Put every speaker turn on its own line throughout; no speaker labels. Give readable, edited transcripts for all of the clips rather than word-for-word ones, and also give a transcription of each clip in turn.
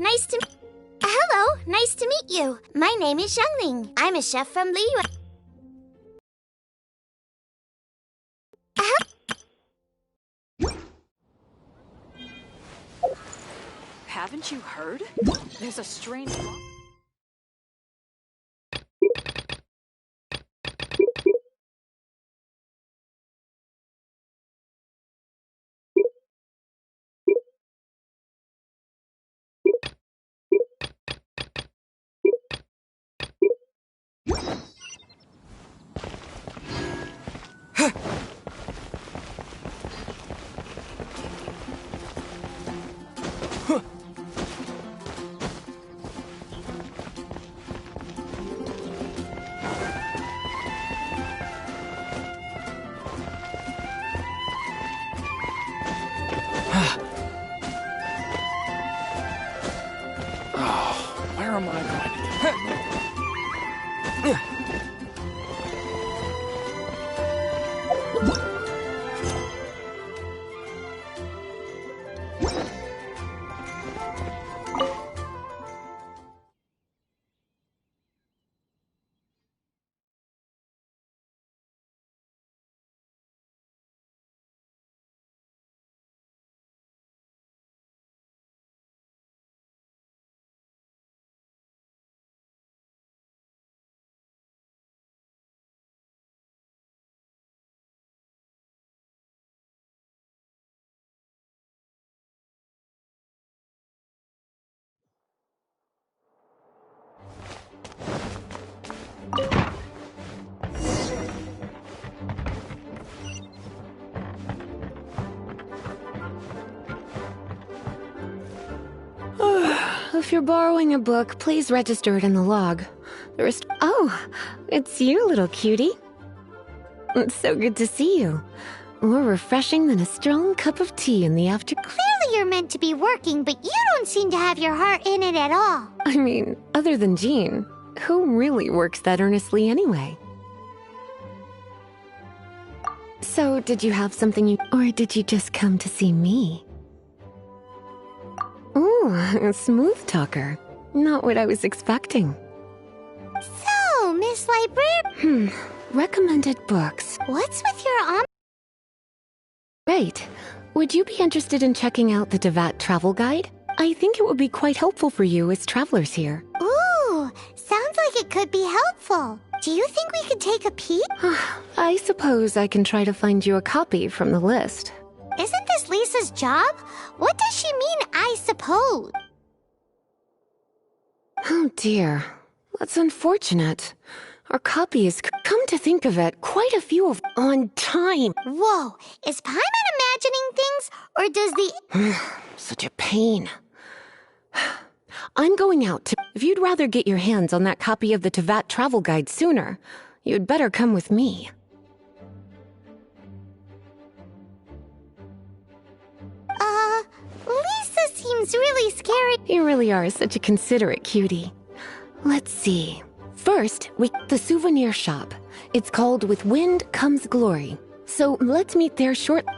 Hello, nice to meet you. My name is Xiangling. I'm a chef from Liyue.
Haven't you heard? There's a strange...
Where am I going to get...
If you're borrowing a book, please register it in the log. Oh, it's you, little cutie. It's so good to see you. More refreshing than a strong cup of tea in the after...
Clearly you're meant to be working, but you don't seem to have your heart in it at all.
I mean, other than Jean, who really works that earnestly anyway? So, did you have something you... Or did you just come to see me? Ooh, a smooth talker. Not what I was expecting.
So, Miss Librarian...
Recommended books.
What's with your
Right. Would you be interested in checking out the Devat travel guide? I think it would be quite helpful for you as travelers here.
Ooh, sounds like it could be helpful. Do you think we could take a peek?
I suppose I can try to find you a copy from the list.
Isn't this Lisa's job? What does she mean, I suppose?
Oh dear. That's unfortunate. Our copy is, come to think of it, quite a few of on time.
Whoa, is Paimon imagining things, or does the...
Such a pain. I'm going out to... If you'd rather get your hands on that copy of the Tevat travel guide sooner, you'd better come with me.
Lisa seems really scary.
You really are such a considerate cutie. Let's see. First, the souvenir shop. It's called With Wind Comes Glory. So let's meet there shortly.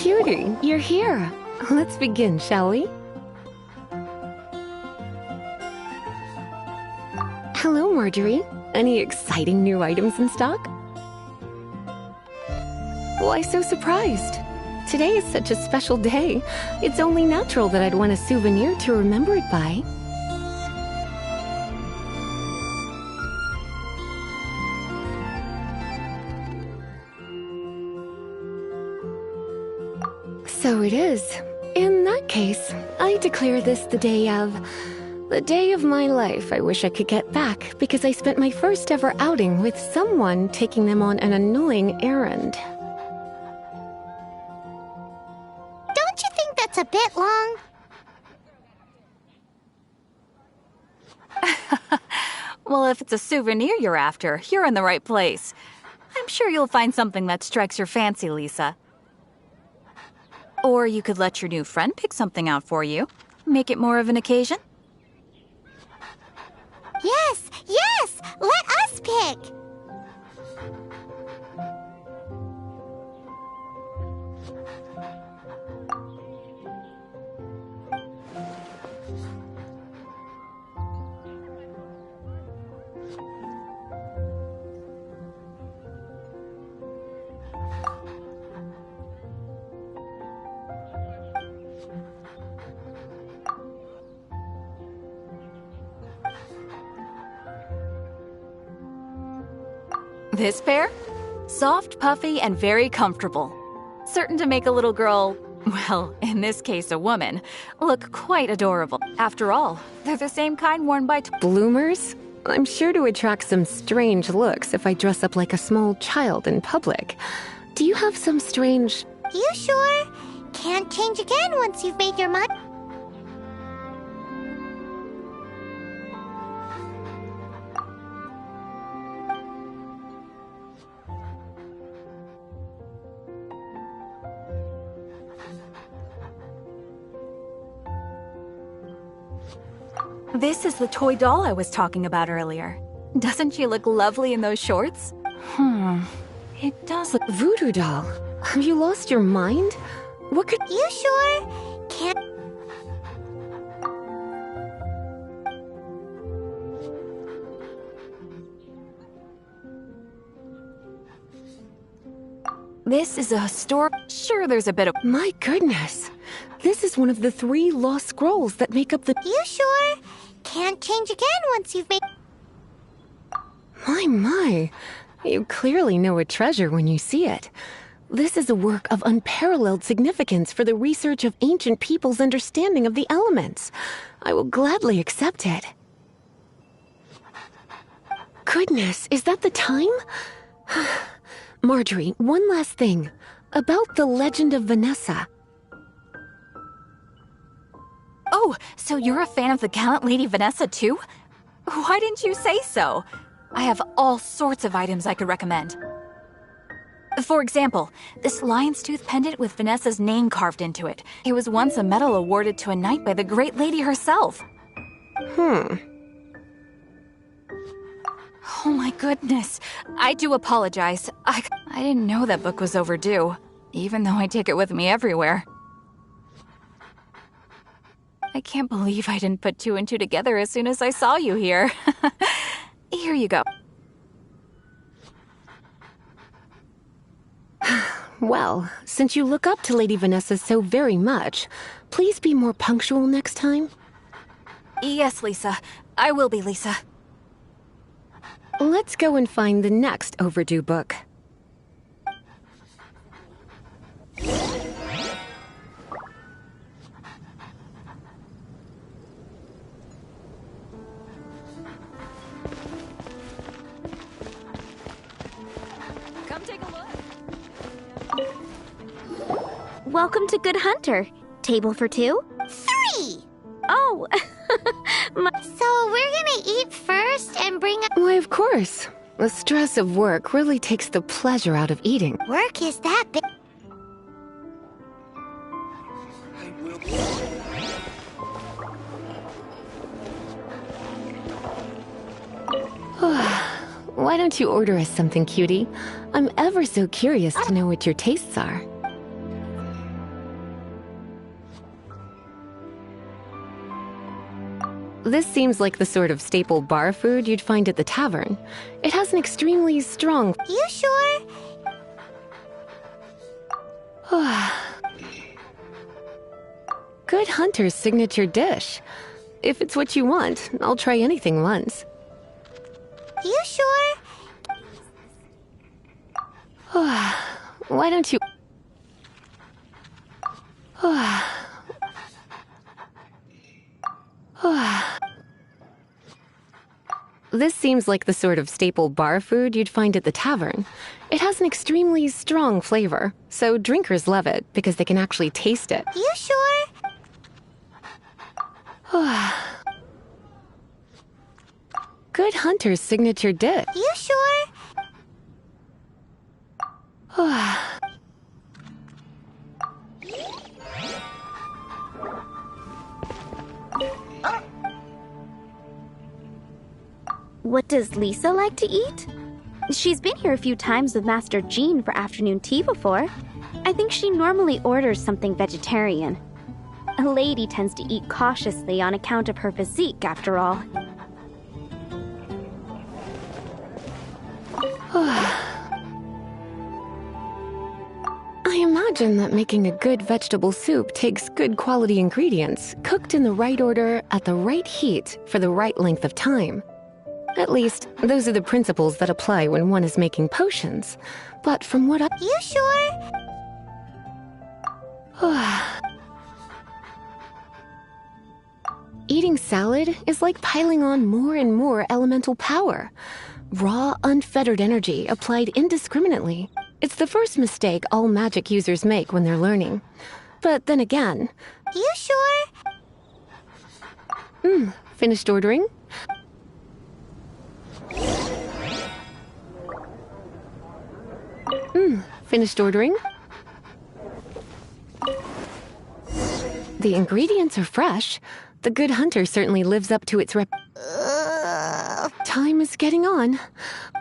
Cutie, you're here. Let's begin, shall we? Hello, Marjorie. Any exciting new items in stock? Why so surprised? Today is such a special day. It's only natural that I'd want a souvenir to remember it by. So it is. In that case, I declare this the day of my life I wish I could get back because I spent my first ever outing with someone taking them on an annoying errand.
Don't you think that's a bit long?
Well, if it's a souvenir you're after, you're in the right place. I'm sure you'll find something that strikes your fancy, Lisa. Or you could let your new friend pick something out for you. Make it more of an occasion.
Yes, yes! Let us pick!
This pair? Soft, puffy, and very comfortable. Certain to make a little girl, well, in this case a woman, look quite adorable. After all, they're the same kind worn by
Bloomers? I'm sure to attract some strange looks if I dress up like a small child in public. Do you have some strange...
You sure? Can't change again once you've made your mind.
This is the toy doll I was talking about earlier. Doesn't she look lovely in those shorts? It does look...
Voodoo doll? Have you lost your mind? What could...
You sure? Can't...
This is a historic... Sure, there's a bit of...
My goodness. This is one of the 3 lost scrolls that make up the...
You sure? Can't change again once you've made...
My. You clearly know a treasure when you see it. This is a work of unparalleled significance for the research of ancient people's understanding of the elements. I will gladly accept it. Goodness, is that the time? Marjorie, one last thing. About the legend of Vanessa.
Oh, so you're a fan of the gallant Lady Vanessa too? Why didn't you say so? I have all sorts of items I could recommend. For example, this lion's tooth pendant with Vanessa's name carved into it. It was once a medal awarded to a knight by the great lady herself. Oh my goodness. I do apologize. I didn't know that book was overdue, even though I take it with me everywhere. I can't believe I didn't put 2 and 2 together as soon as I saw you here. Here you go.
Well, since you look up to Lady Vanessa so very much, please be more punctual next time.
Yes, Lisa. I will be, Lisa.
Let's go and find the next overdue book.
Come take a look.
Welcome to Good Hunter. Table for 2?
3!
Oh,
So we're gonna eat first and bring up...
Why, of course. The stress of work really takes the pleasure out of eating.
Work is that big...
Why don't you order us something, cutie? I'm ever so curious to know what your tastes are. This seems like the sort of staple bar food you'd find at the tavern. It has an extremely strong...
You sure?
Good Hunter's signature dish. If it's what you want, I'll try anything once.
You sure?
Why don't you... This seems like the sort of staple bar food you'd find at the tavern. It has an extremely strong flavor, so drinkers love it because they can actually taste it.
You sure?
Good Hunter's signature dish.
You sure?
What does Lisa like to eat? She's been here a few times with Master Jean for afternoon tea before. I think she normally orders something vegetarian. A lady tends to eat cautiously on account of her physique, after all.
I imagine that making a good vegetable soup takes good quality ingredients, cooked in the right order, at the right heat, for the right length of time. At least, those are the principles that apply when one is making potions. But from what I...
You sure?
Eating salad is like piling on more and more elemental power. Raw, unfettered energy applied indiscriminately. It's the first mistake all magic users make when they're learning. But then again...
You sure?
Finished ordering? Finished ordering? The ingredients are fresh. The Good Hunter certainly lives up to its Time is getting on.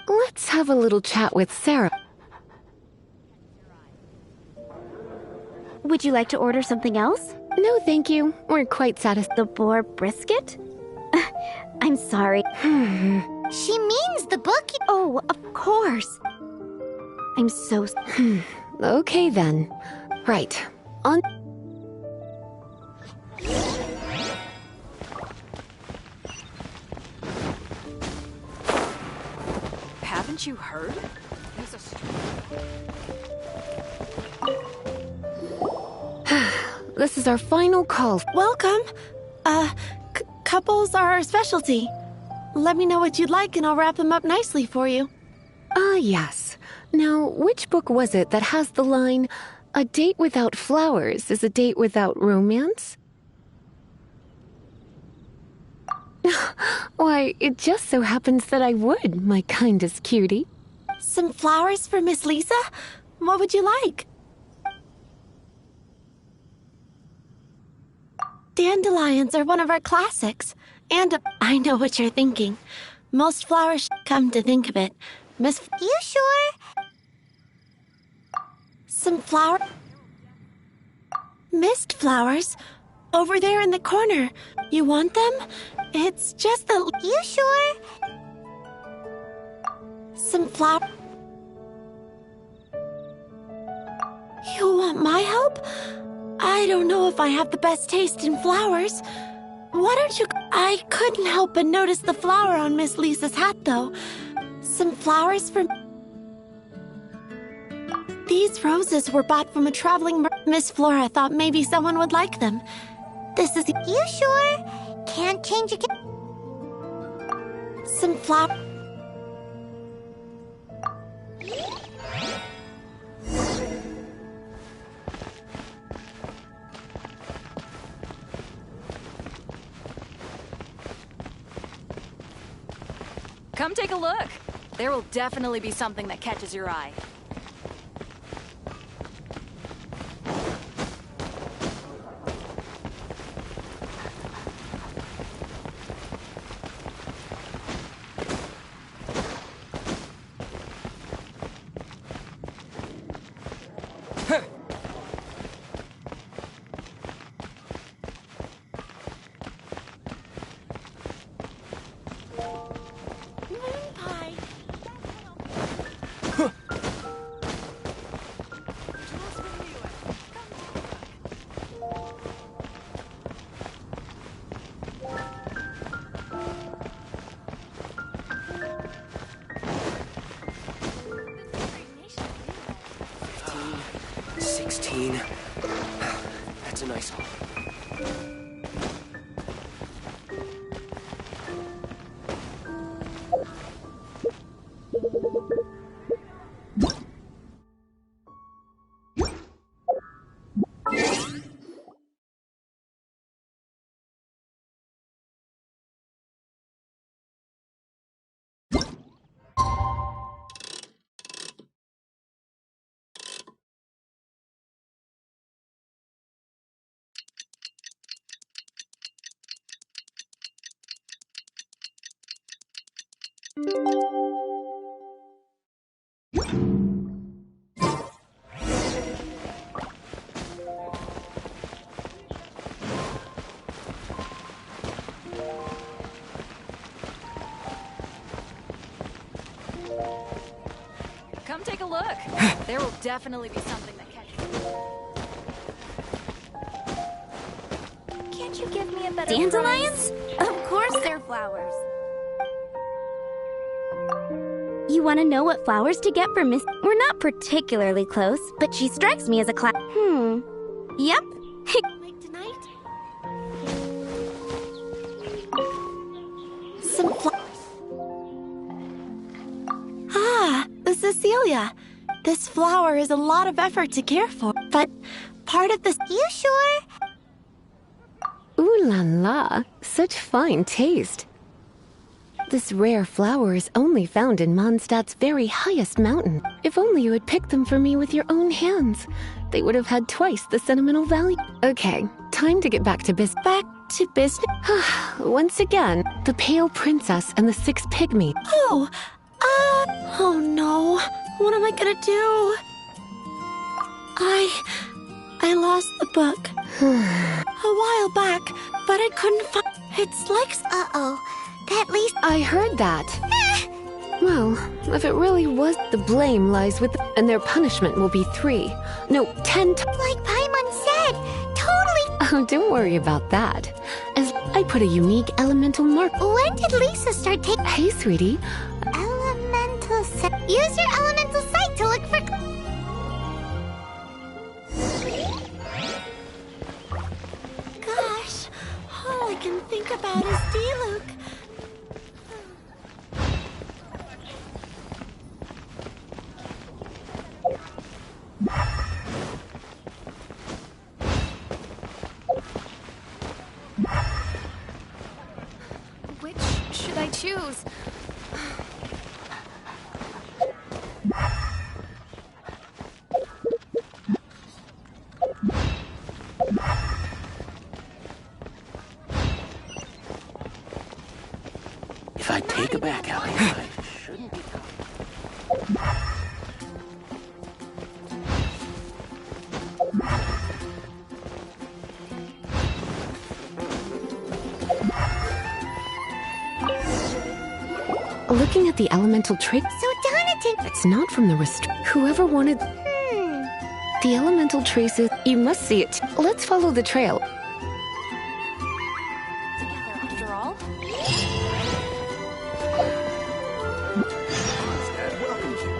Let's have a little chat with Sarah.
Would you like to order something else?
No, thank you. We're quite satisfied.
The boar brisket? I'm sorry.
She means the book.
Oh, of course. I'm so...
Okay, then. Right. On...
Haven't you heard? There's a
This is our final call.
Welcome. Couples are our specialty. Let me know what you'd like and I'll wrap them up nicely for you.
Yes. Now, which book was it that has the line, "A date without flowers is a date without romance"? Why, it just so happens that I would, my kindest cutie.
Some flowers for Miss Lisa? What would you like? Dandelions are one of our classics. And I know what you're thinking. Most flowers come to think of it. Miss...
You sure?
Some flower... Mist flowers? Over there in the corner. You want them? It's just that...
You sure?
Some flower... You want my help? I don't know if I have the best taste in flowers. Why don't you... I couldn't help but notice the flower on Miss Lisa's hat, though. Some flowers for... These roses were bought from a traveling... Miss Flora thought maybe someone would like them. This is...
You sure? Can't change a...
Some flower...
Come take a look. There will definitely be something that catches your eye.
16. That's a nice haul.
Come take a look. There will definitely be something that catches.
Can't you give me a better Dandelions? Of course they're flowers. You want to know what flowers to get for Miss... We're not particularly close, but she strikes me as a Yep.
Like tonight? Some flowers. Ah, Cecilia. This flower is a lot of effort to care for, but part of the...
You sure?
Ooh la la, such fine taste. This rare flower is only found in Mondstadt's very highest mountain. If only you had picked them for me with your own hands. They would have had twice the sentimental value. Okay, time to get back to business.
Back to business?
Once again, the pale princess and the 6 pygmy.
Oh no. What am I gonna do? I lost the book. A while back, but I couldn't find... It's like...
Uh-oh. That least...
I heard that. Well, if it really was, the blame lies with... And their punishment will be 3. No, 10
Like Paimon said. Totally...
Oh, don't worry about that. As I put a unique elemental mark...
When did Lisa start taking...
Hey, sweetie.
Elemental sight. Use your elemental sight to look for...
Gosh, all I can think about is Diluc.
Which should I choose?
If I take a back alley, I shouldn't be tough.
Looking at the elemental trait...
So daunting.
It's not from the Whoever wanted... The elemental traces... You must see it. Let's follow the trail.
Together, after all?
Mondstadt welcomes you.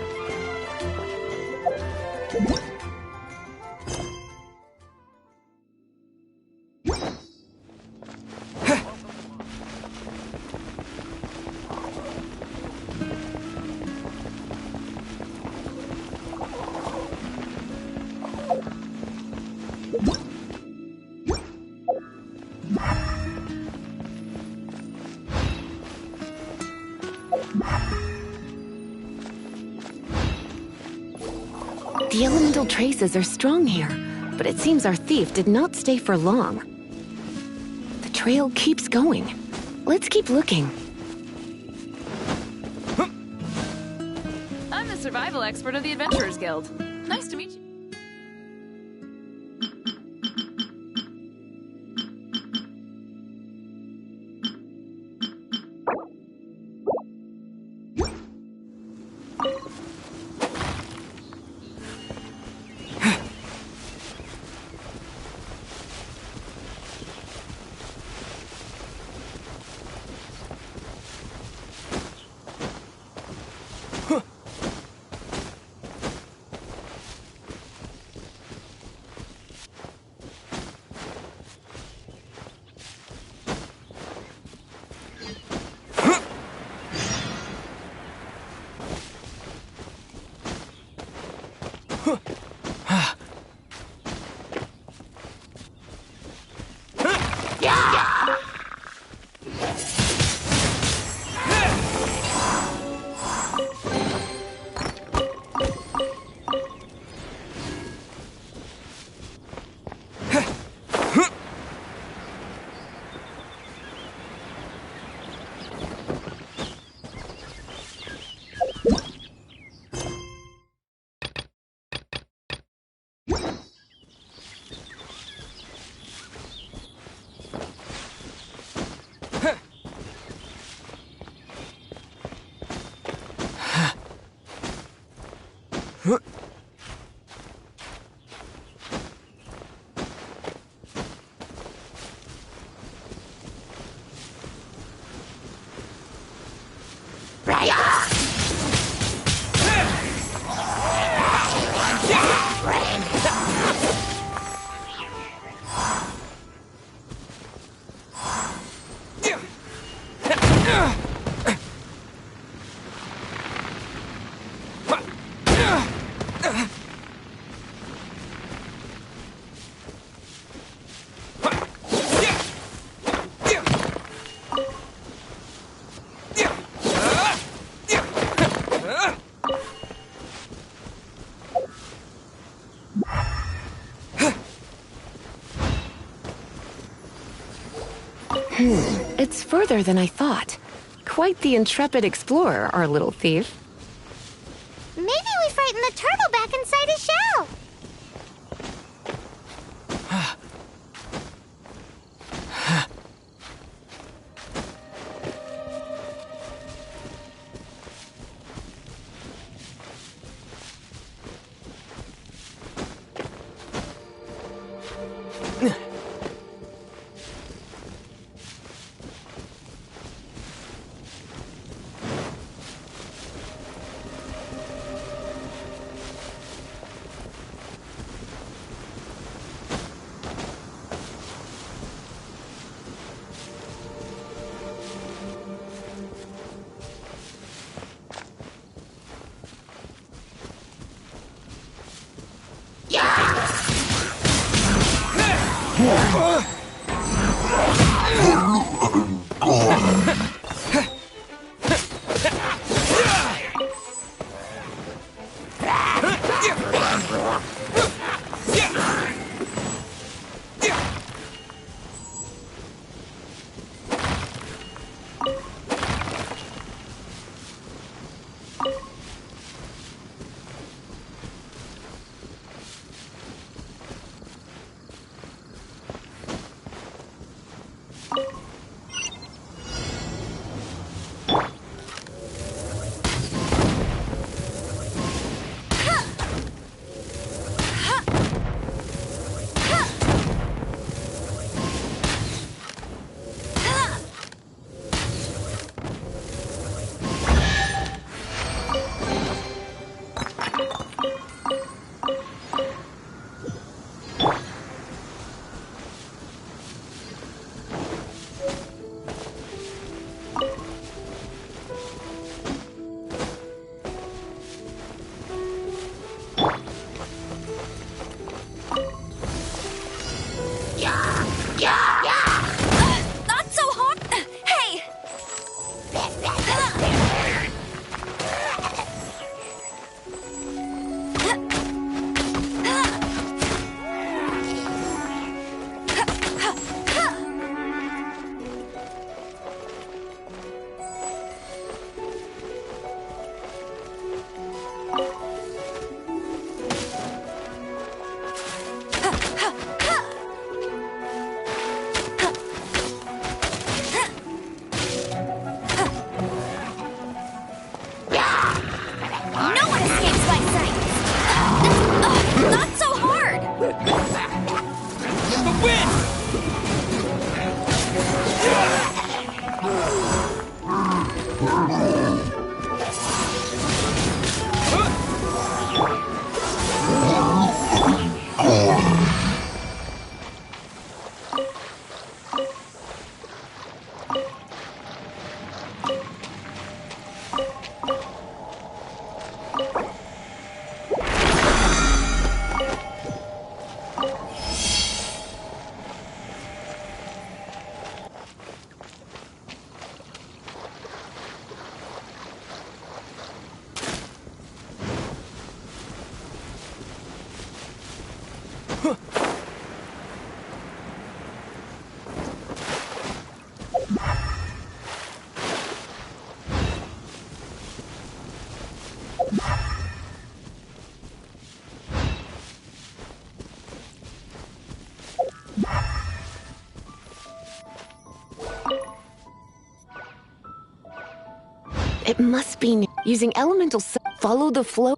The elemental traces are strong here, but it seems our thief did not stay for long. The trail keeps going. Let's keep looking.
I'm the survival expert of the Adventurers Guild. Nice to meet you.
It's further than I thought. Quite the intrepid explorer, our little thief.
Maybe we frightened the turtle back inside his shell.
It must be using elemental follow the flow.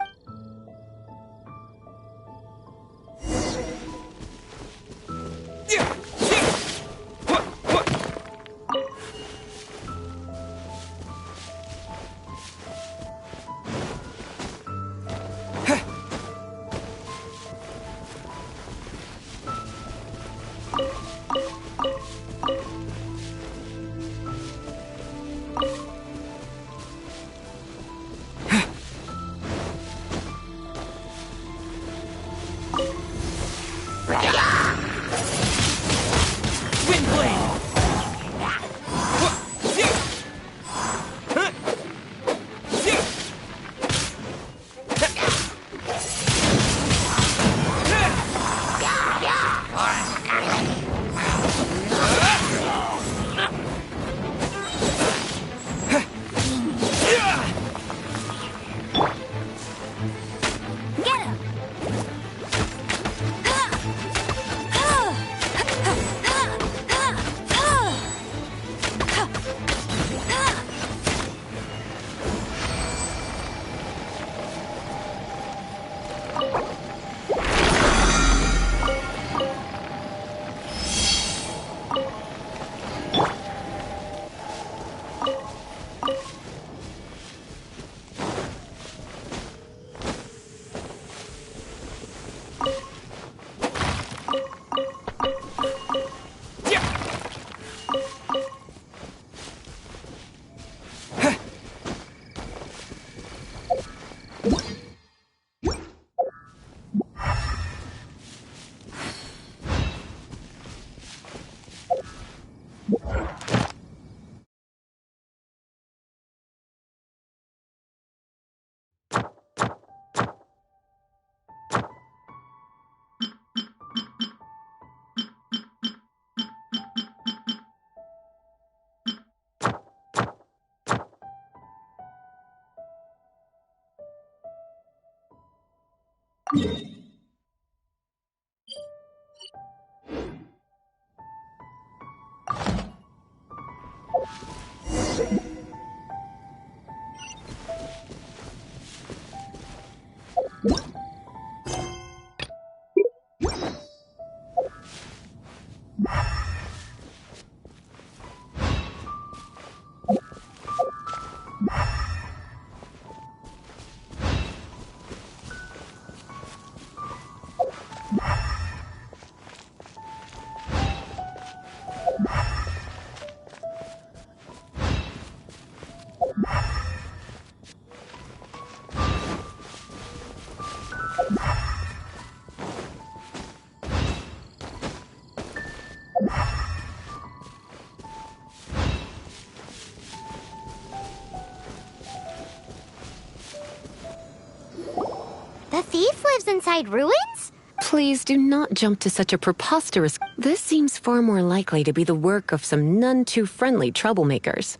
The thief lives inside ruins?
Please do not jump to such a preposterous... This seems far more likely to be the work of some none-too-friendly troublemakers.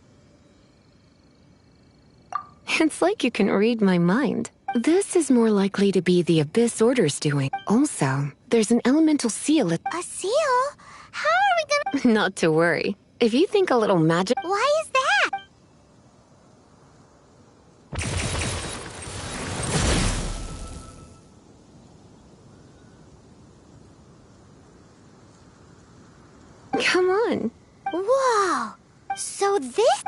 It's like you can read my mind. This is more likely to be the Abyss Order's doing. Also, there's an elemental seal at...
A seal? How are we gonna...
Not to worry. If you think a little magic...
Why is that?
Come on.
Whoa! So this...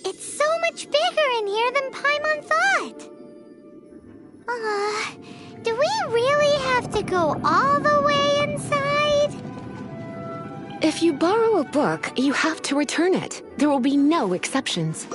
It's so much bigger in here than Paimon thought. Do we really have to go all the way inside?
If you borrow a book, you have to return it. There will be no exceptions.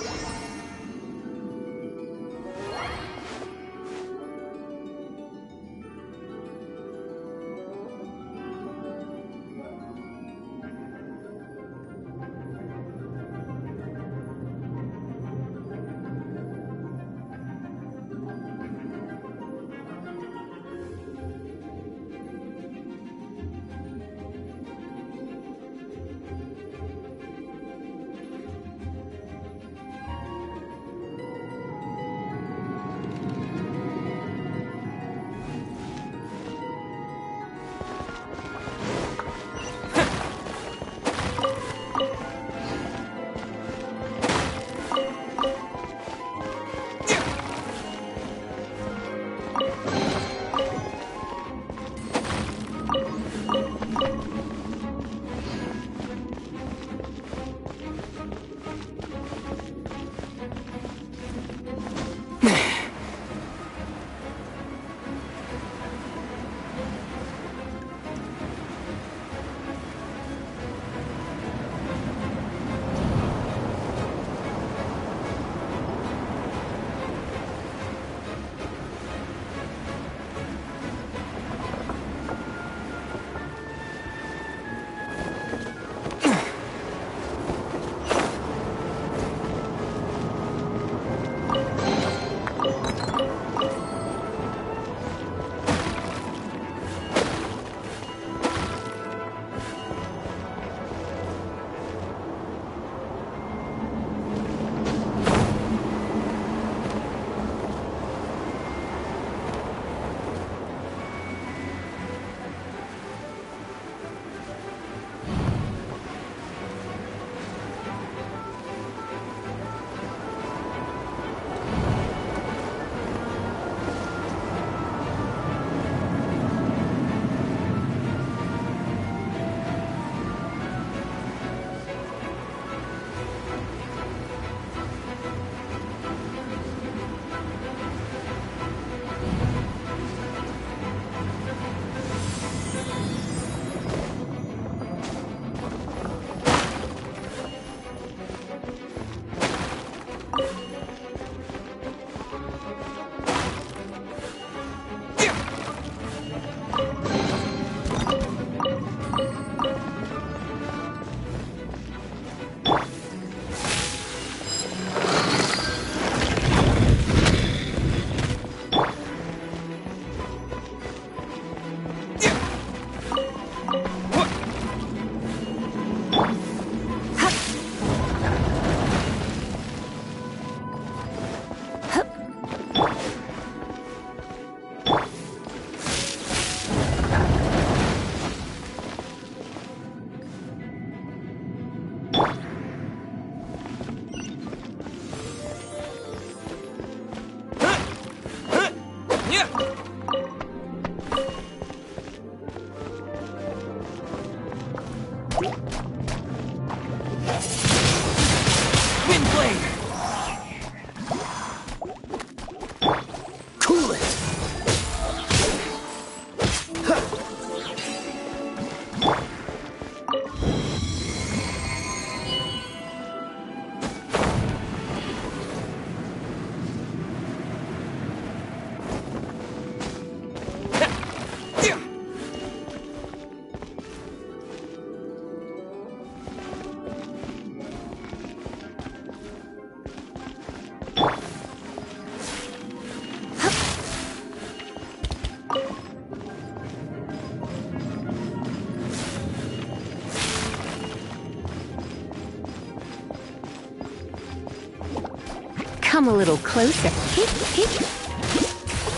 Come a little closer.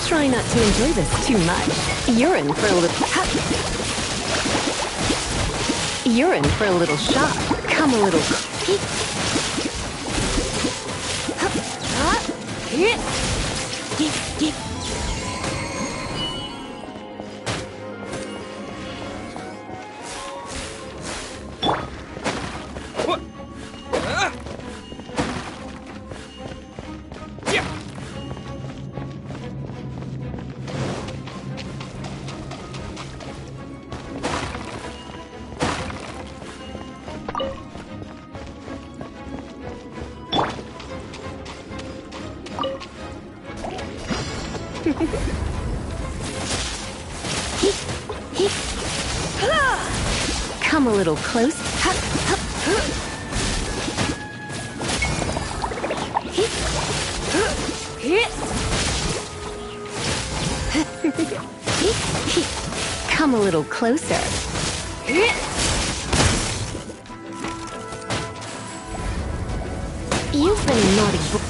Try not to enjoy this too much. You're in for a little... You're in for a little shock. Come a little... Come a little close. Come a little closer. You've been a naughty boy.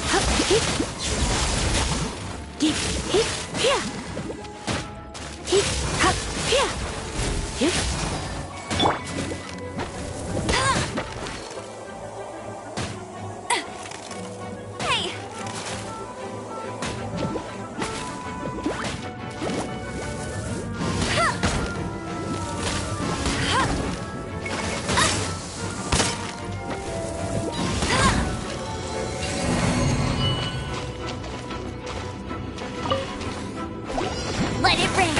Let it rain!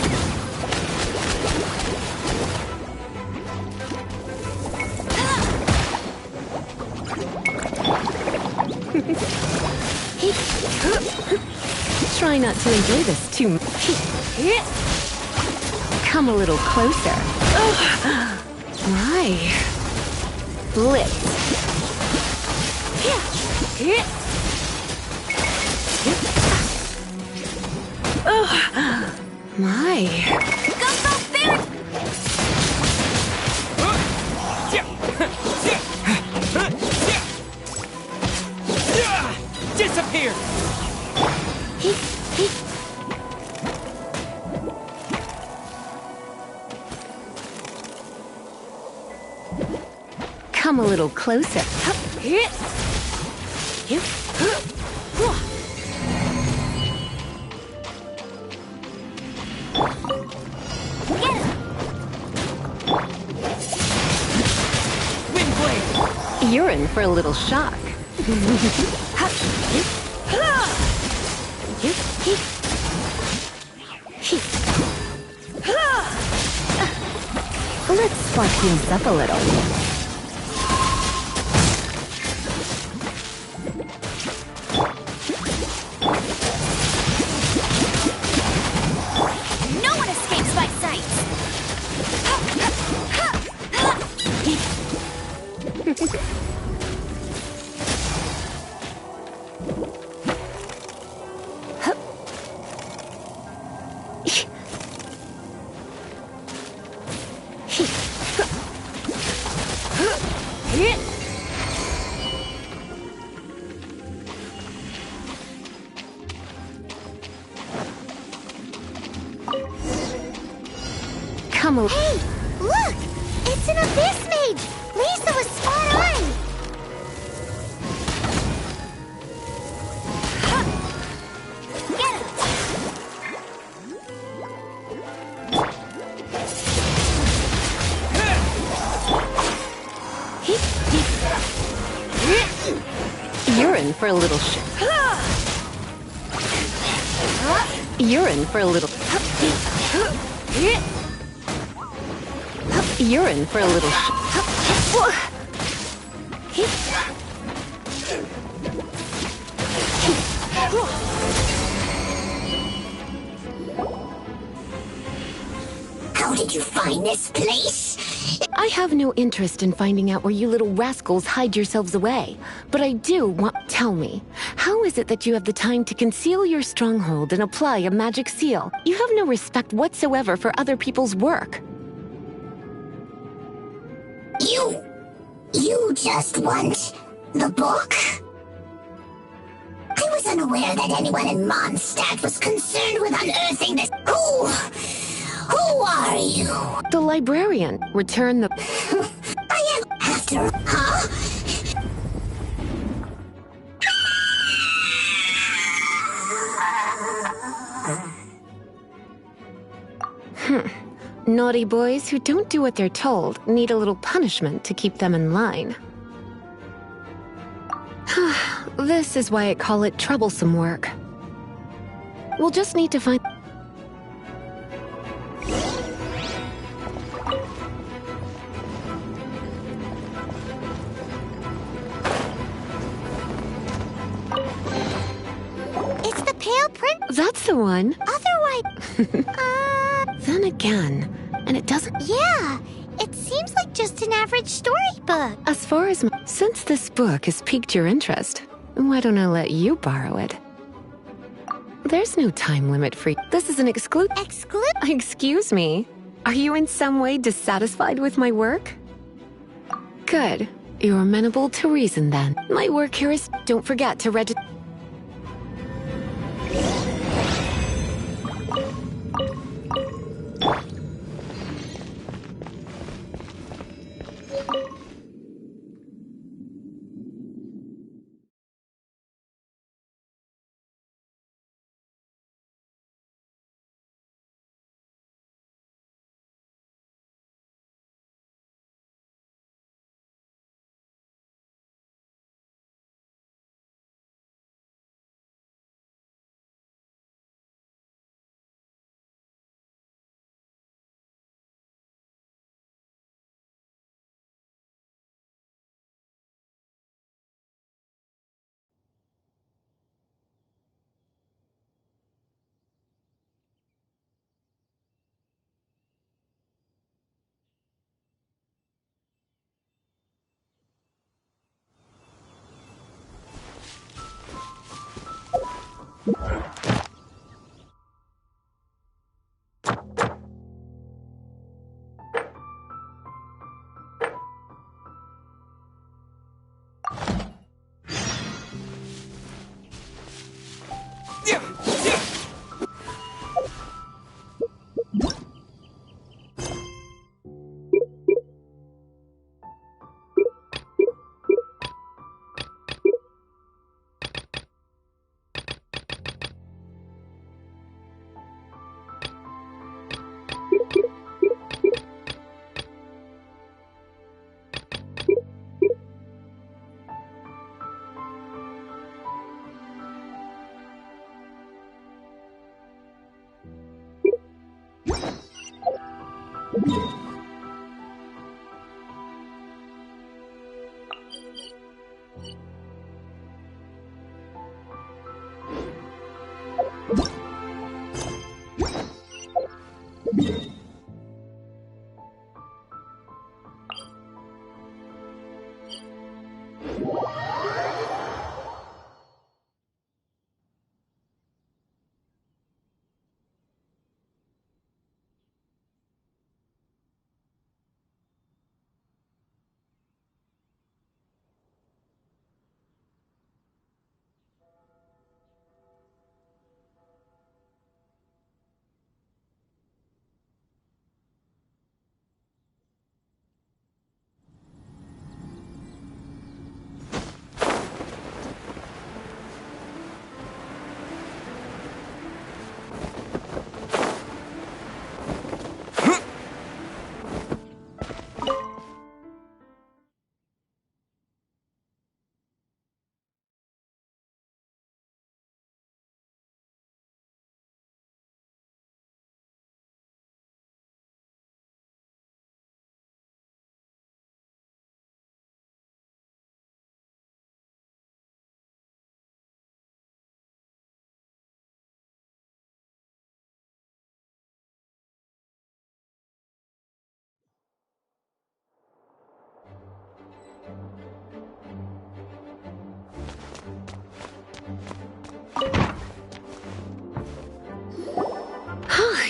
Try not to enjoy this too much. Come a little closer. My. Blitz. My.
Go, go, there!
Disappear!
Come a little closer. You're in for a little shock. Let's spark things up a little.
No one escapes my sight!
Come on.
Hey, look! It's an abyss mage! Lisa was spot on! Get
You're in for a little You're in for a little... You're in for a little...
How did you find this place?
I have no interest in finding out where you little rascals hide yourselves away. But I do want... Tell me, how is it that you have the time to conceal your stronghold and apply a magic seal? You have no respect whatsoever for other people's work.
You just want the book? I was wasn't aware that anyone in Mondstadt was concerned with unearthing this. Who are you?
The librarian. Return the...
I am after... Huh?
Naughty boys who don't do what they're told need a little punishment to keep them in line. This is why I call it troublesome work. We'll just need to find...
It's the pale print.
That's the one.
Otherwise...
Then again, and it doesn't...
Yeah, it seems like just an average storybook.
As far as... Since this book has piqued your interest, why don't I let you borrow it? There's no time limit for... This is an Excuse me? Are you in some way dissatisfied with my work? Good. You're amenable to reason then. My work here is... Don't forget to register...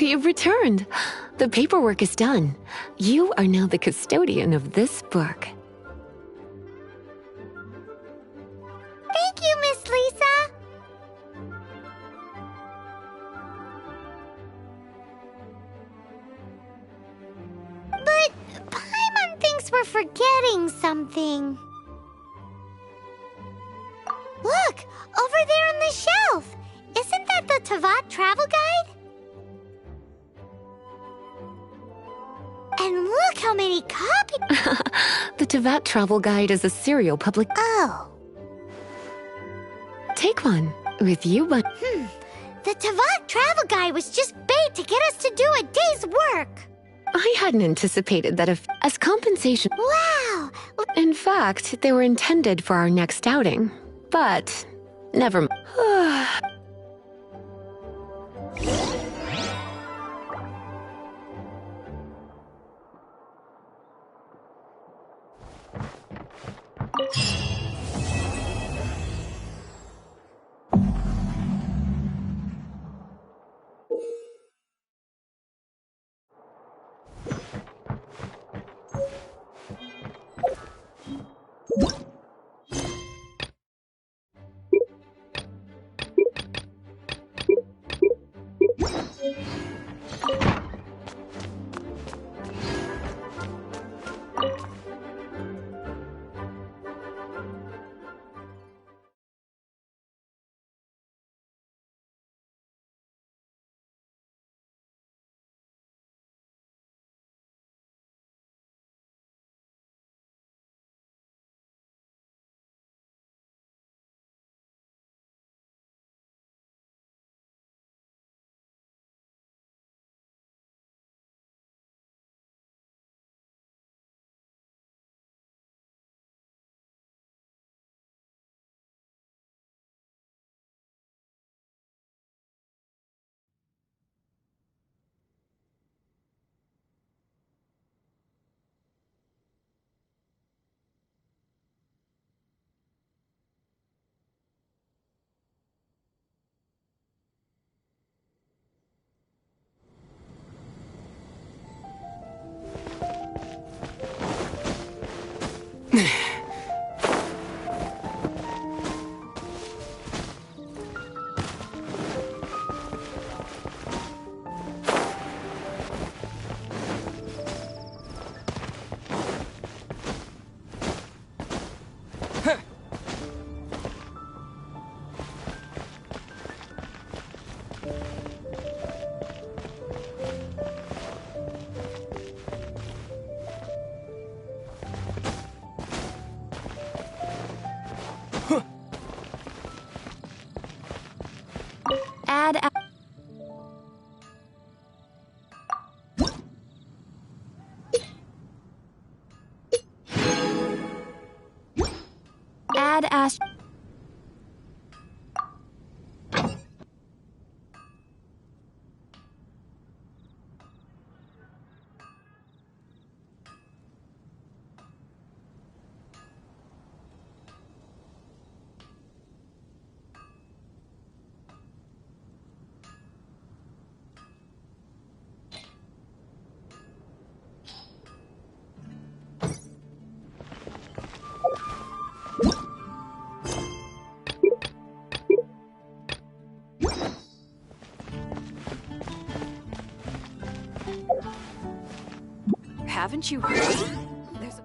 You've returned. The paperwork is done. You are now the custodian of this book.
Thank you, Miss Lisa. we're forgetting something. Look! Over there on the shelf! Isn't that the Tavat travel guide? And look how many copies...
The Tavat travel guide is a serial public...
Oh.
Take one. With you, but...
The Tavat travel guide was just bait to get us to do a day's work.
I hadn't anticipated that as compensation...
Wow!
In fact, they were intended for our next outing. But... never mind.
Add Ash. Haven't you heard? There's a...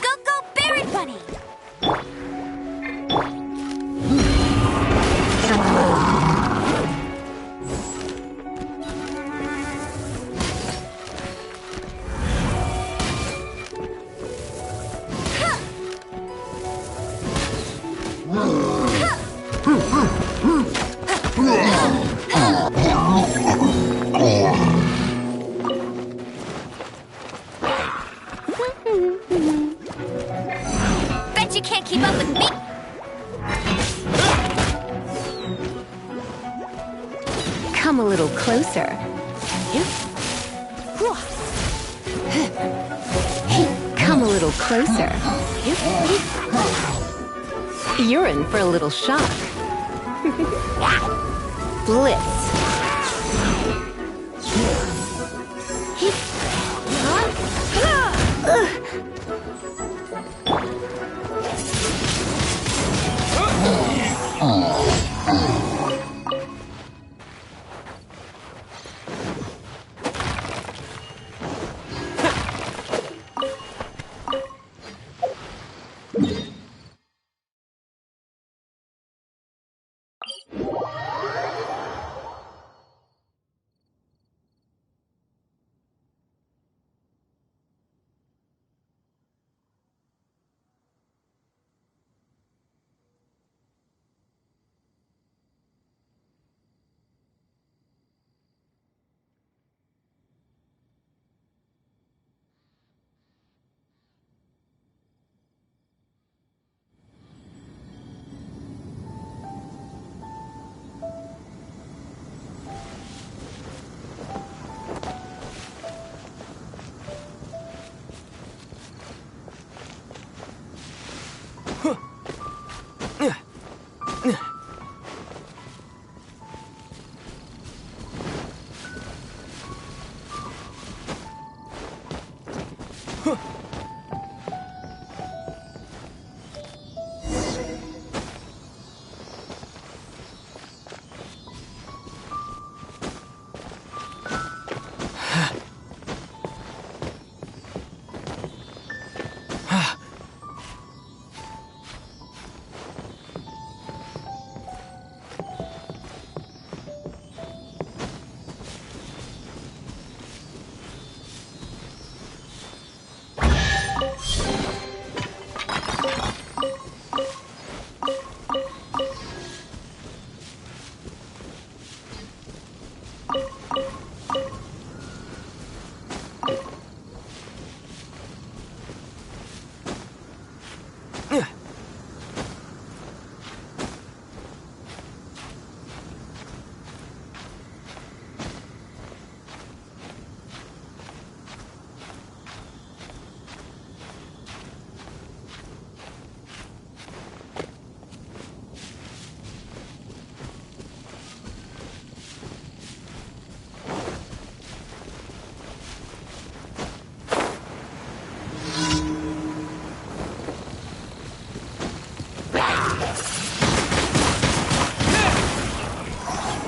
Go, Barret
Bet you can't keep up with me!
Come a little closer. Come a little closer. You're in for a little shock. Blitz.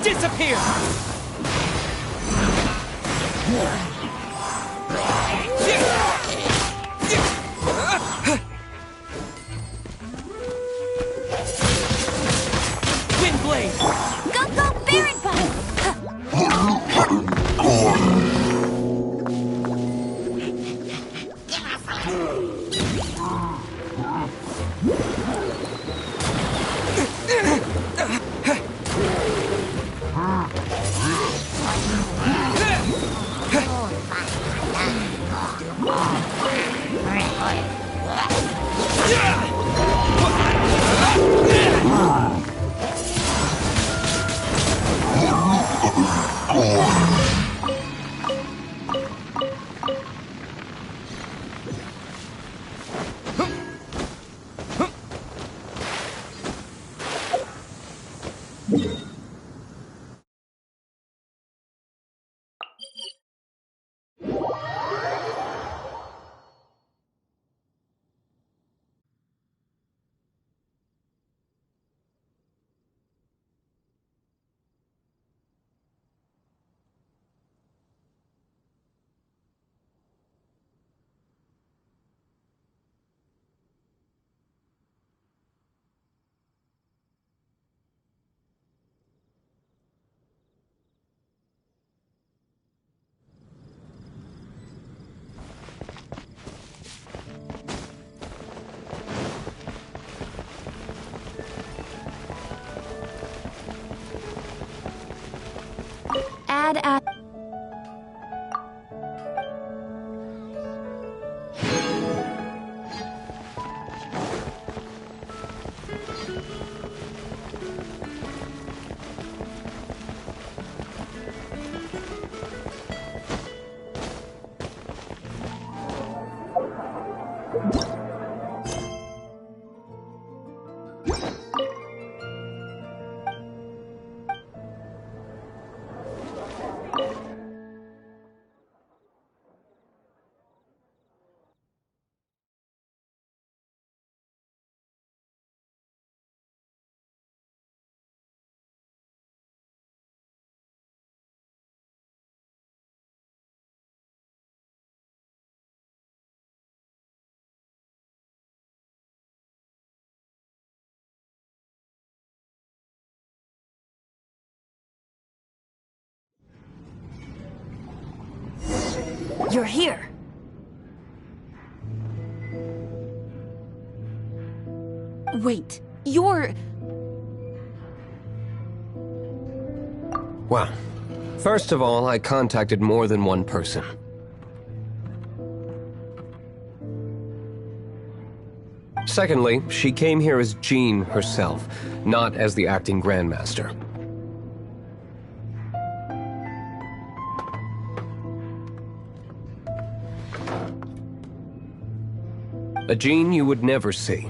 Disappear! Windblade!
Go, go, Baron
add at...
You're here. Wait, you're...
Well, first of all, I contacted more than one person. Secondly, she came here as Jean herself, not as the acting Grandmaster. A Jean you would never see.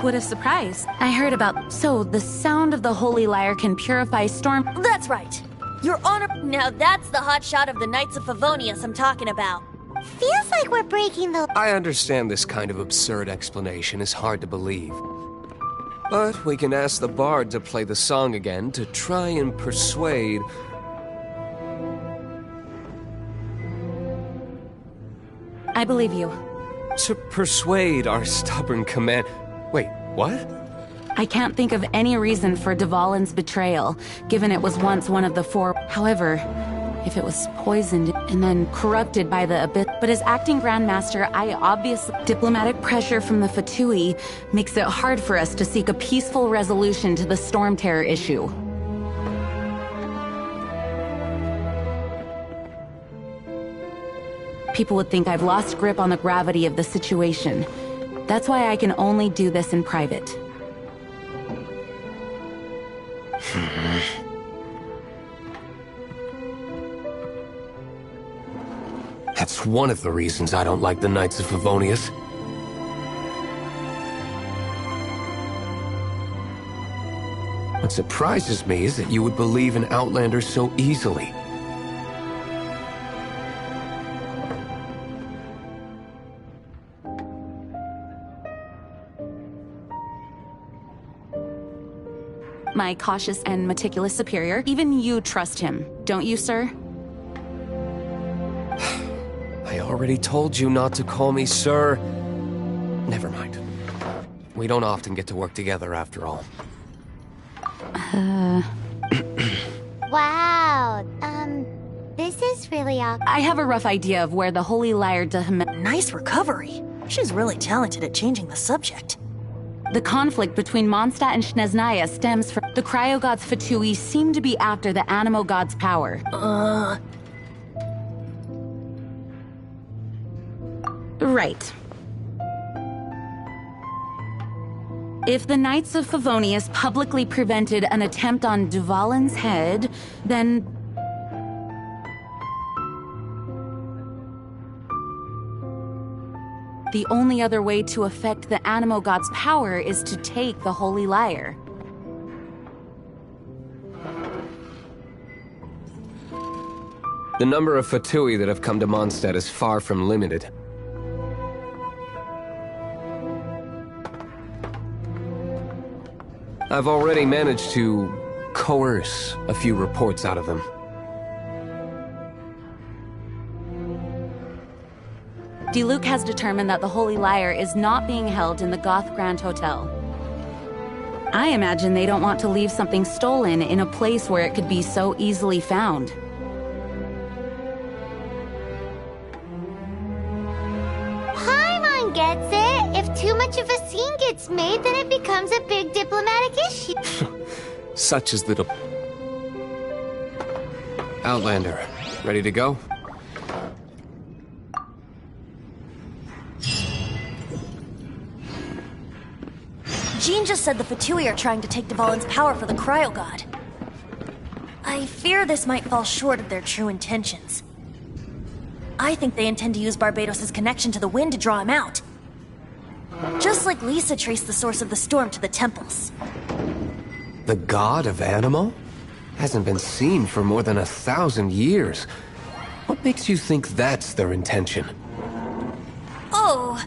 What a surprise. I heard about... So, the sound of the Holy Lyre can purify storm...
That's right. Your Honor... Now that's the hot shot of the Knights of Favonius I'm talking about.
Feels like we're breaking the...
I understand this kind of absurd explanation is hard to believe. But we can ask the bard to play the song again to try and persuade...
I believe you.
To persuade our stubborn command... Wait, what?
I can't think of any reason for Dvalin's betrayal, given it was once one of the four... However, if it was poisoned and then corrupted by the abyss... But as acting Grandmaster, I obviously... Diplomatic pressure from the Fatui makes it hard for us to seek a peaceful resolution to the Storm Terror issue. People would think I've lost grip on the gravity of the situation. That's why I can only do this in private.
That's one of the reasons I don't like the Knights of Favonius. What surprises me is that you would believe in Outlanders so easily.
My cautious and meticulous superior. Even you trust him, don't you, sir?
I already told you not to call me sir. Never mind. We don't often get to work together after all.
Wow, this is really awkward.
I have a rough idea of where the Holy Lyre
Nice recovery. She's really talented at changing the subject.
The conflict between Mondstadt and Snezhnaya stems from... The cryo-gods Fatui seem to be after the Animo god's power. Right. If the Knights of Favonius publicly prevented an attempt on Dvalin's head, then... The only other way to affect the Animo god's power is to take the Holy Lyre.
The number of Fatui that have come to Mondstadt is far from limited. I've already managed to coerce a few reports out of them.
Diluc has determined that the Holy Lyre is not being held in the Goth Grand Hotel. I imagine they don't want to leave something stolen in a place where it could be so easily found.
Paimon gets it. If too much of a scene gets made, then it becomes a big diplomatic issue.
Such is the... Outlander, ready to go?
Jean just said the Fatui are trying to take Dvalin's power for the Cryo God. I fear this might fall short of their true intentions. I think they intend to use Barbados' connection to the wind to draw him out. Just like Lisa traced the source of the storm to the temples.
The god of Animo? Hasn't been seen for more than 1,000 years. What makes you think that's their intention?
Oh...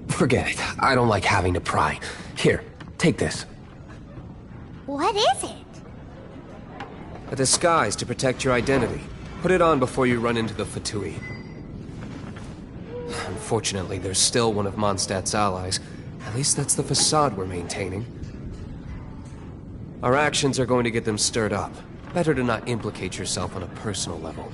Forget it. I don't like having to pry. Here, take this.
What is it?
A disguise to protect your identity. Put it on before you run into the Fatui. Unfortunately, there's still one of Mondstadt's allies. At least that's the facade we're maintaining. Our actions are going to get them stirred up. Better to not implicate yourself on a personal level.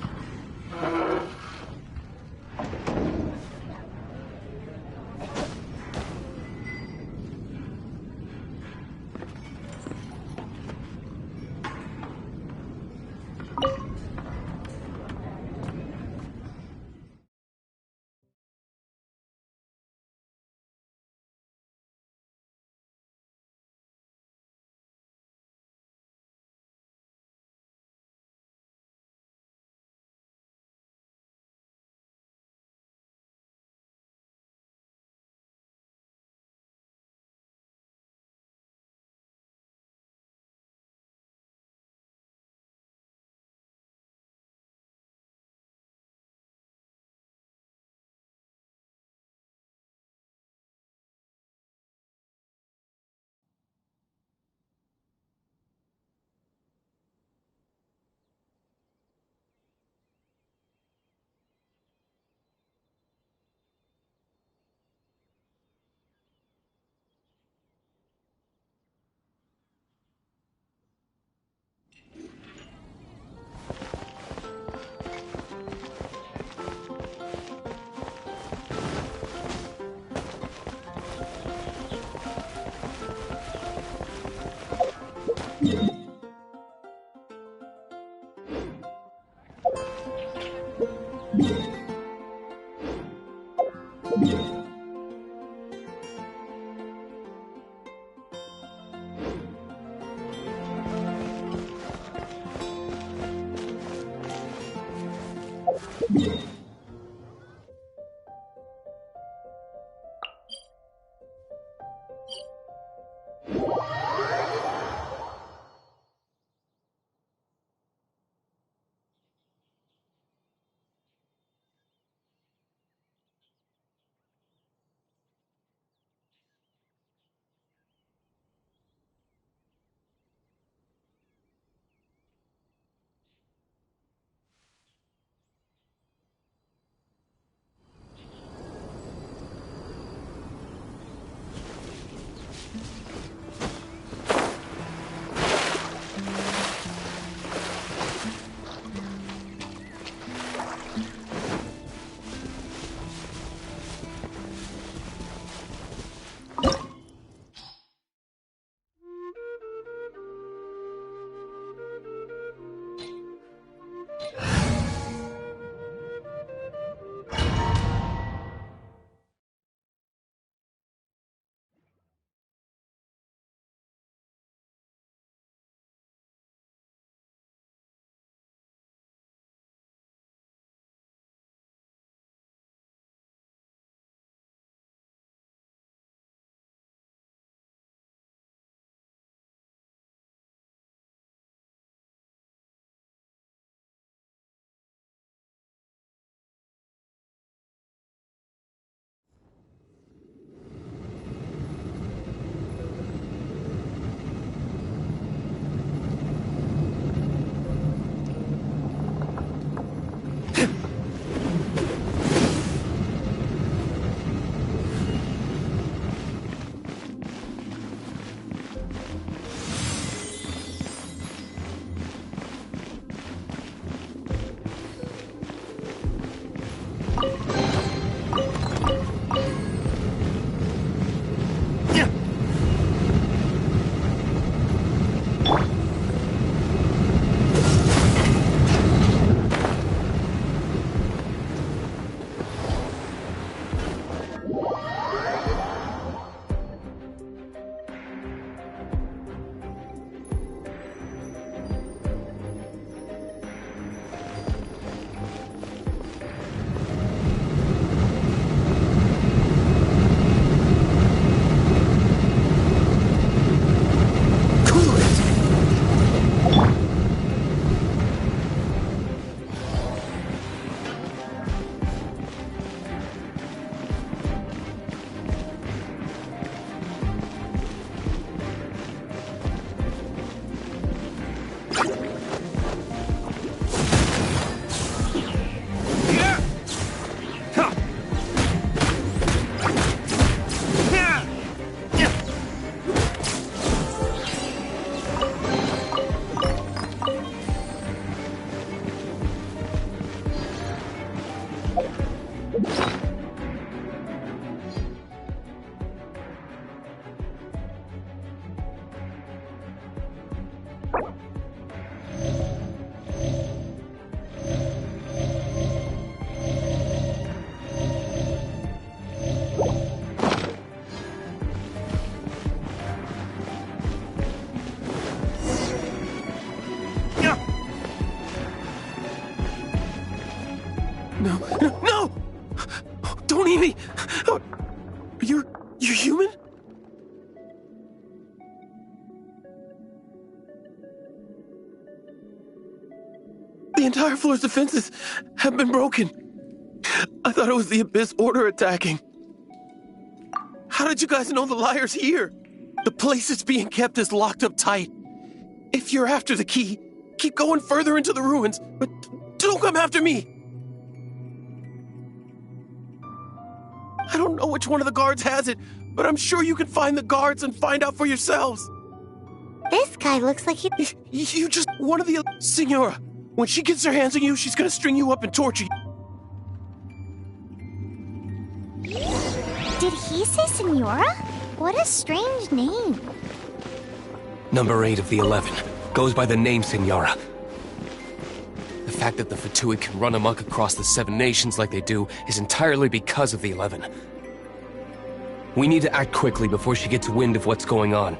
No! No! Don't eat me! You're human? The entire floor's defenses have been broken. I thought it was the Abyss Order attacking. How did you guys know the liar's here? The place it's being kept is locked up tight. If you're after the key, keep going further into the ruins, but don't come after me. I don't know which one of the guards has it, but I'm sure you can find the guards and find out for yourselves.
This guy looks like he...
You just... One of the... Senora, when she gets her hands on you, she's gonna string you up and torture you.
Did he say Senora? What a strange name.
Number 8 of the 11. Goes by the name Senora. The fact that the Fatui can run amok across the 7 nations like they do is entirely because of the 11. We need to act quickly before she gets wind of what's going on.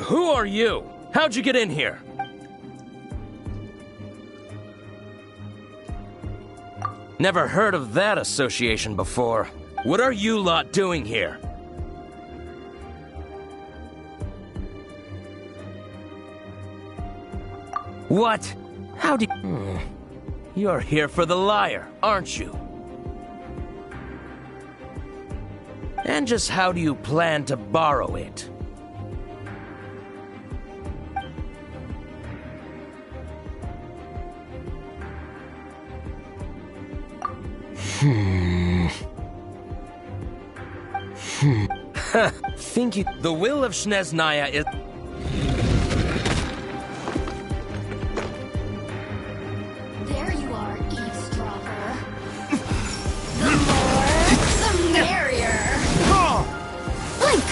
Who are you? How'd you get in here? Never heard of that association before. What are you lot doing here? What? How did... You're here for the lyre, aren't you? And just how do you plan to borrow it? Think you... The will of Snezhnaya is...
There you are, eavesdropper. The more, the merrier. Blink!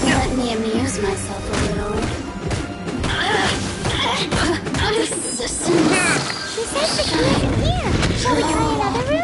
Let me amuse myself a little. Persistence. She said the key is in here. Shall we try another room?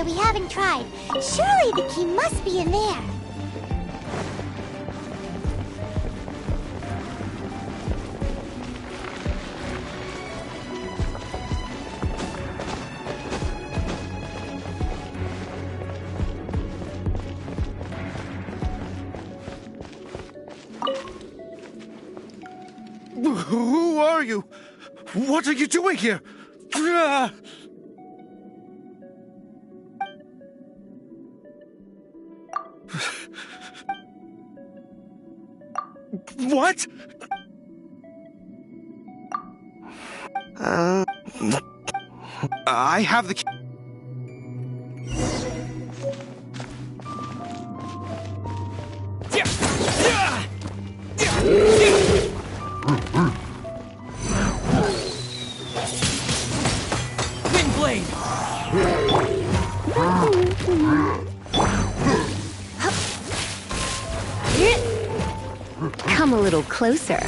that we haven't tried. Surely the key must be in there.
Who are you? What are you doing here? What? I have the key.
Windblade!
Come a little closer.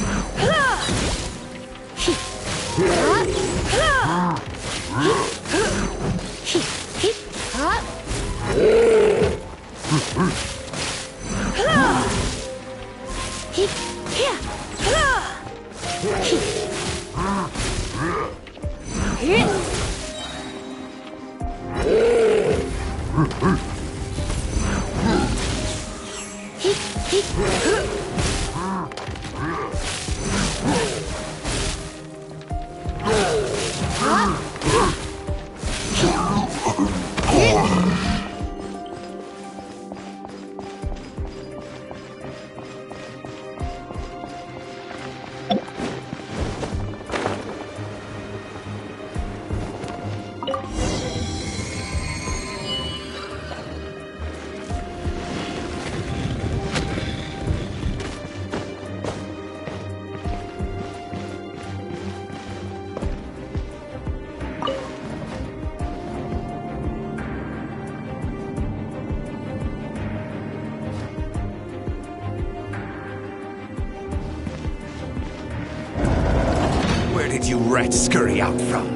Where did you rats scurry out from?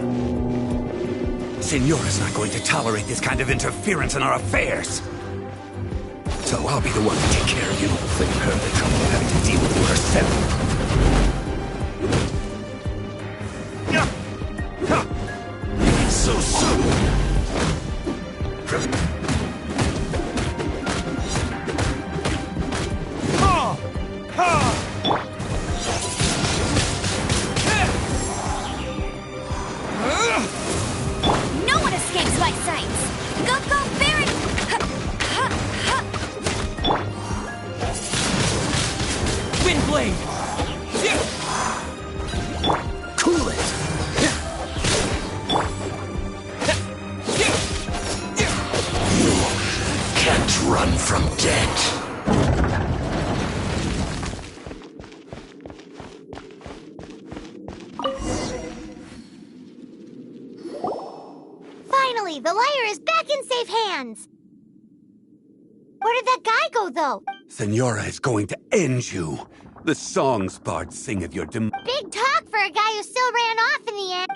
Signora's not going to tolerate this kind of interference in our affairs. So I'll be the one to take care of you. Save her the trouble of having to deal with you herself. So soon!
No one escapes my sights! Go, go, Baron!
Windblade!
Cool it! Can't run from death.
Finally, the lyre is back in safe hands. Where did that guy go, though?
Senora is going to end you. The songs bards sing of your
Big talk for a guy who still ran off in the end.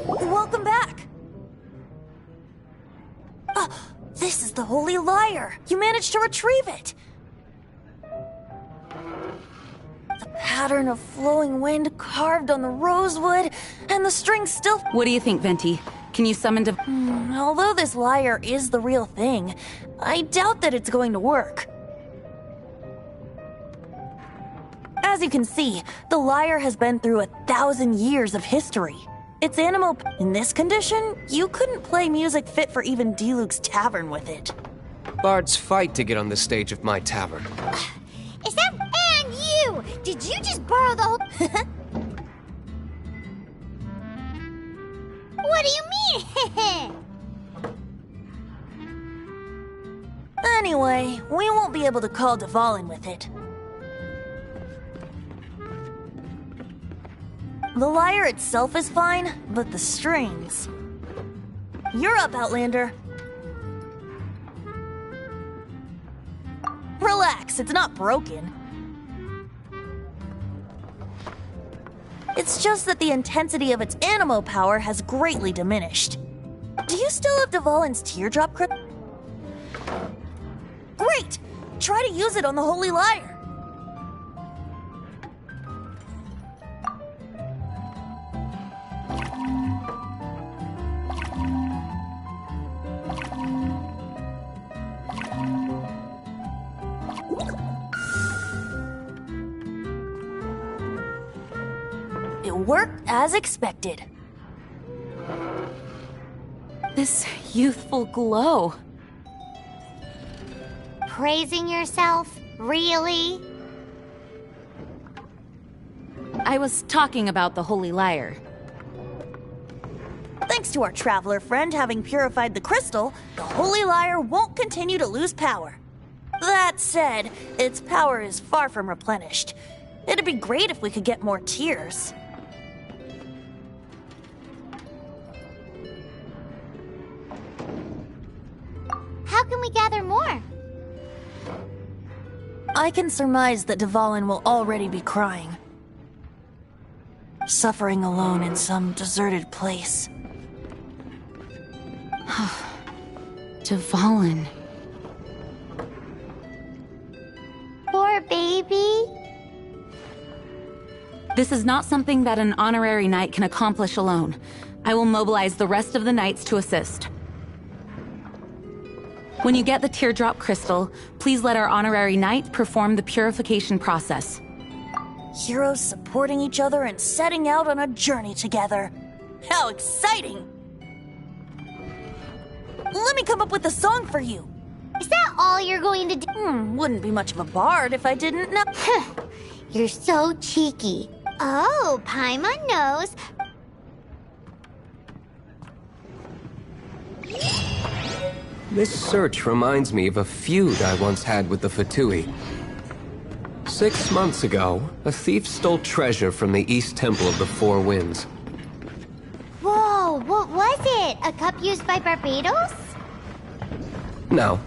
Welcome back! This is the Holy Lyre! You managed to retrieve it! The pattern of flowing wind carved on the rosewood, and the strings still...
What do you think, Venti? Can you summon
Although this lyre is the real thing, I doubt that it's going to work. As you can see, the lyre has been through 1,000 years of history. Its animal... In this condition, you couldn't play music fit for even Diluc's tavern with it.
Bards fight to get on the stage of my tavern.
Is that... And you! Did you just borrow the whole... What do you mean?
Anyway, we won't be able to call Dvalin with it. The lyre itself is fine, but the strings... You're up, Outlander. Relax, it's not broken. It's just that the intensity of its animo power has greatly diminished. Do you still have Dvalin's teardrop crystal? Great! Try to use it on the Holy Lyre. It worked as expected.
This youthful glow.
Praising yourself? Really?
I was talking about the Holy Lyre.
Thanks to our traveler friend having purified the crystal, the Holy Lyre won't continue to lose power. That said, its power is far from replenished. It'd be great if we could get more tears.
How can we gather more?
I can surmise that Dvalin will already be crying. Suffering alone in some deserted place.
Dvalin.
Poor baby.
This is not something that an honorary knight can accomplish alone. I will mobilize the rest of the knights to assist. When you get the teardrop crystal, please let our honorary knight perform the purification process.
Heroes supporting each other and setting out on a journey together. How exciting! Let me come up with a song for you.
Is that all you're going to do?
Wouldn't be much of a bard if I didn't know.
You're so cheeky. Oh, Paimon knows.
This search reminds me of a feud I once had with the Fatui. 6 months ago, a thief stole treasure from the East Temple of the Four Winds.
Whoa, what was it? A cup used by Barbados?
No.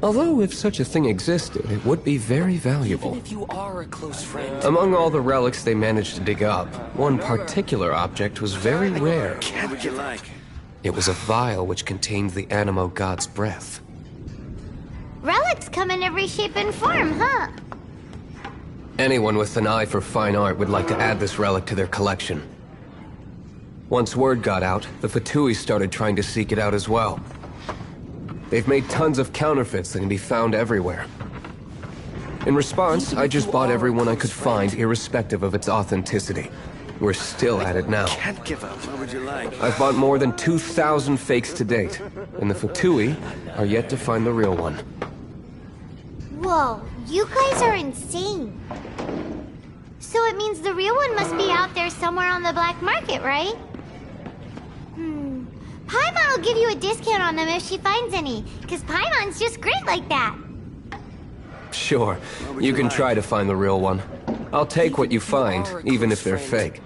Although if such a thing existed, it would be very valuable.
Even if you are a close friend.
Among all the relics they managed to dig up, one particular object was very rare.
What would you like?
It was a vial which contained the Animo God's breath.
Relics come in every shape and form, huh?
Anyone with an eye for fine art would like to add this relic to their collection. Once word got out, the Fatui started trying to seek it out as well. They've made tons of counterfeits that can be found everywhere. In response, I just bought everyone I could find, irrespective of its authenticity. We're still at it now.
Can't give up. What would you like?
I've bought more than 2,000 fakes to date, and the Fatui are yet to find the real one.
Whoa, you guys are insane. So it means the real one must be out there somewhere on the black market, right? Paimon will give you a discount on them if she finds any, because Paimon's just great like that.
Sure, you can try to find the real one. I'll take what you find, even if they're fake.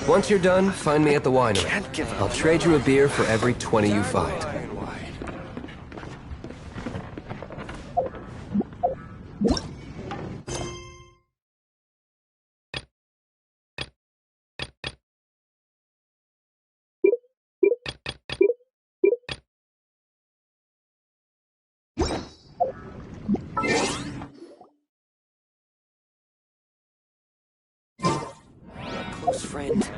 Once you're done, find me at the winery. I'll trade you a beer for every 20 you find.
Close friend.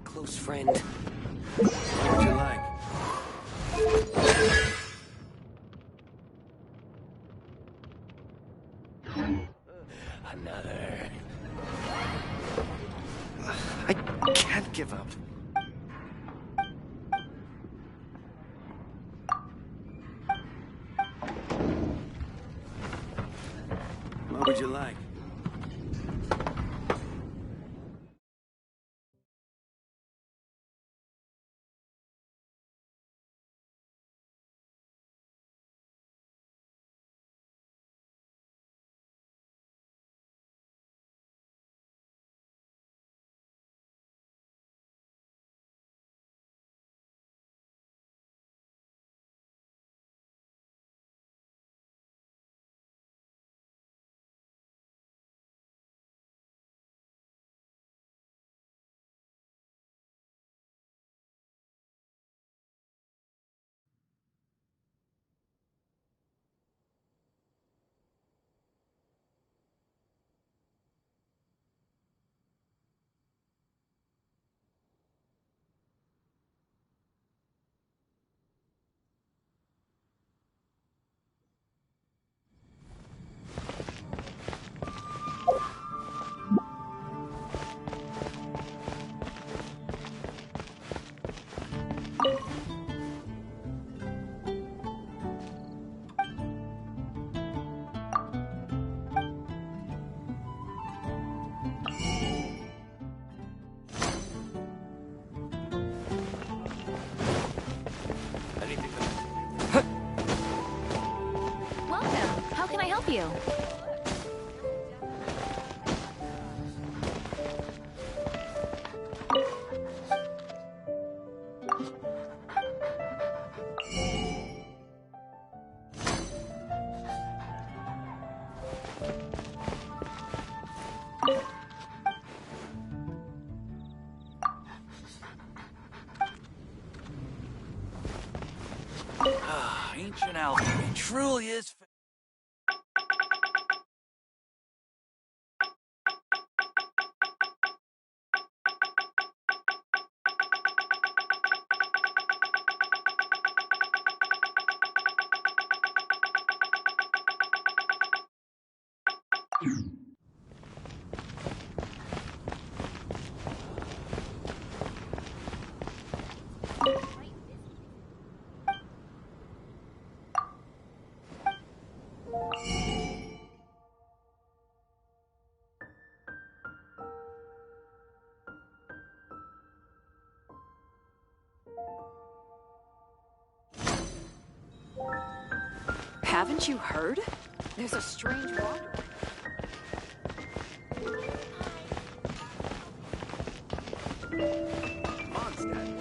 Close friend.
What would you like?
Another.
I can't give up.
What would you like?
Welcome. How can I help you?
Ancient alchemy truly is.
Haven't you heard? There's a strange wanderer.
Mondstadt.